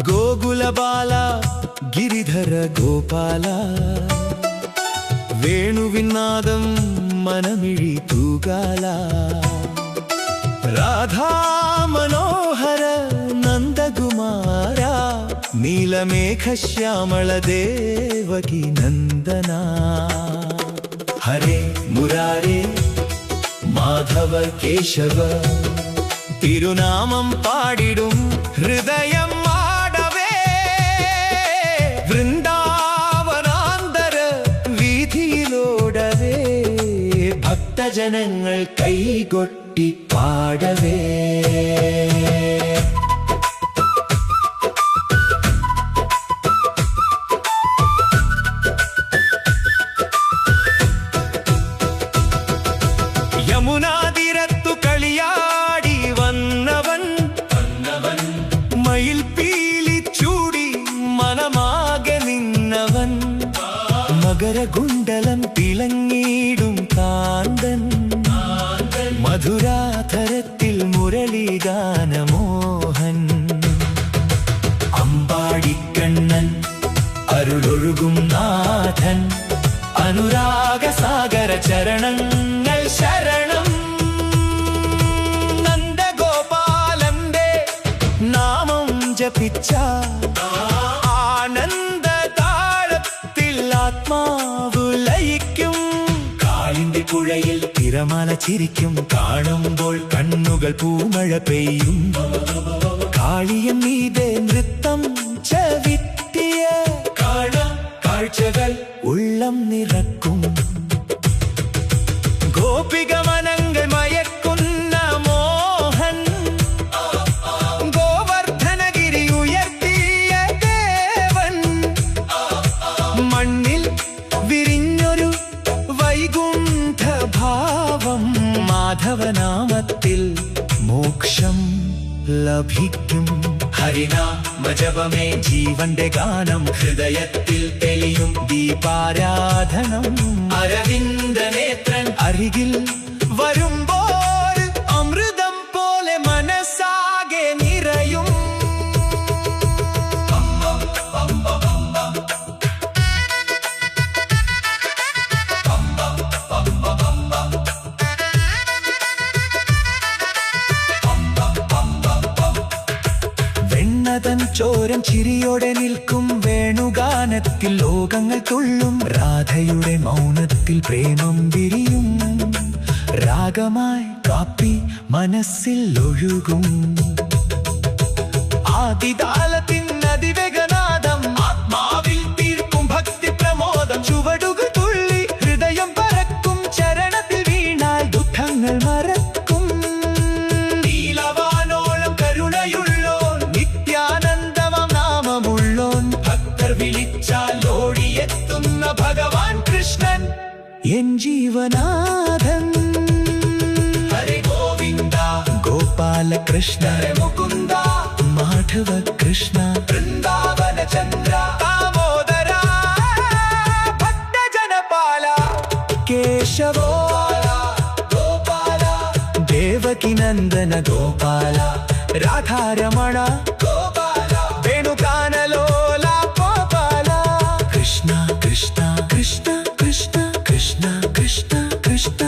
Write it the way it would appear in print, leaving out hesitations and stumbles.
ഗോകുലബാല ഗിരിധര ഗോപാല വേണുവിനാദം മനമിഴി തൂകാല രാധാ മനോഹര നന്ദകുമാര നീലമേഘ ശ്യാമള ദേവകി നന്ദന ഹരേ മുരാരേ മാധവ കേശവ തിരുനാമം പാടിടും ഹൃദയം വൃന്ദാവനാന്തര വീതിയിലോടവേ ഭക്തജനങ്ങൾ കൈകൊട്ടി പാടവേ. യമുനാതീരത്തു കളിയാടി വന്നവൻ മയിൽ പീലി ചൂടി മനമാകെ നിന്നവൻ മകരകുണ്ടലം തിളങ്ങിടും കാന്തൻ മധുരാധരത്തിൽ മുരളീഗാനമോഹൻ അമ്പാടിക്കണ്ണൻ അരുളൊഴുകും നാഥൻ അനുരാഗസാഗര ചരണങ്ങൾ ശരണം. നന്ദഗോപാലന്റെ നാമം ജപിച്ച ആനന്ദതാളത്തിൽ ആത്മാവ് ലയിക്കും. കാളിന്റെ പുഴയിൽ തിരമാല ചിരിക്കും, കാണുമ്പോൾ കണ്ണുകൾ പൂമഴ പെയ്യും. കാളിയം മീതെ നൃത്തം ചവിട്ടിയ കാഴ്ചകൾ ഉള്ളം നിറക്കും. ഗോപിക മനങ്ങൾ മയക്കുന്ന മോഹൻ ഗോവർദ്ധനഗിരി ഉയർത്തിയ ദേവൻ മണ്ണിൽ വിരിഞ്ഞൊരു വൈകുണ്ഠ ഭാവം. മാധവനാമത്തിൽ മോക്ഷം ലഭിക്കും. ഹരിനാമജപമേ ജീവന്റെ ഗാനം, ഹൃദയത്തിൽ തെളിയും ദീപാരാധനം. അരവിന്ദനേത്രൻ അരികിൽ വരുമ്പോൾ അമൃതം പോലെ മനസ്സാകെ നിറയും. വെണ്ണതൻ ചോരം ചിരിയോടെ നിൽക്കും വേണുഗാനത്തിൽ ലോകങ്ങൾ തുള്ളും. രാധയുടെ മൗനത്തിൽ പ്രേമം വിരിയും. രാഗമായി കാപ്പി മനസ്സിൽ ഒഴുകും. ആദിതാളത്തിൻ അതിവേഗനാദം ആത്മാവിൽ തീർക്കും ഭക്തി പ്രമോദം. ചുവടുകൾ തുള്ളി ഹൃദയം പറക്കും, ചരണത്തിൽ വീണാൽ ദുഃഖങ്ങൾ മറക്കും. നീലവാനോളം കരുണയുള്ളോൻ, നിത്യാനന്ദമാം നാമമുള്ളോൻ, ഭക്തർ വിളിച്ചാൽ ഓടിയെത്തുന്ന ഭഗവാൻ കൃഷ്ണൻ എൻ ജീവനാഥൻ. ഹരേ ഗോവിന്ദ ഗോപാല കൃഷ്ണ മുകുന്ദ മാധവ കൃഷ്ണ വൃന്ദാവന ചന്ദ്ര ദാമോദര ഭക്തജനപാല കേശവോ ഗോപാല ദേവകി നന്ദന ഗോപാല രാധാരമണ ഗോപാല വേണുഗാനലോല ഗോപാല. കൃഷ്ണ കൃഷ്ണ കൃഷ്ണ കൃഷ്ണ കൃഷ്ണ കൃഷ്ണ കൃഷ്ണ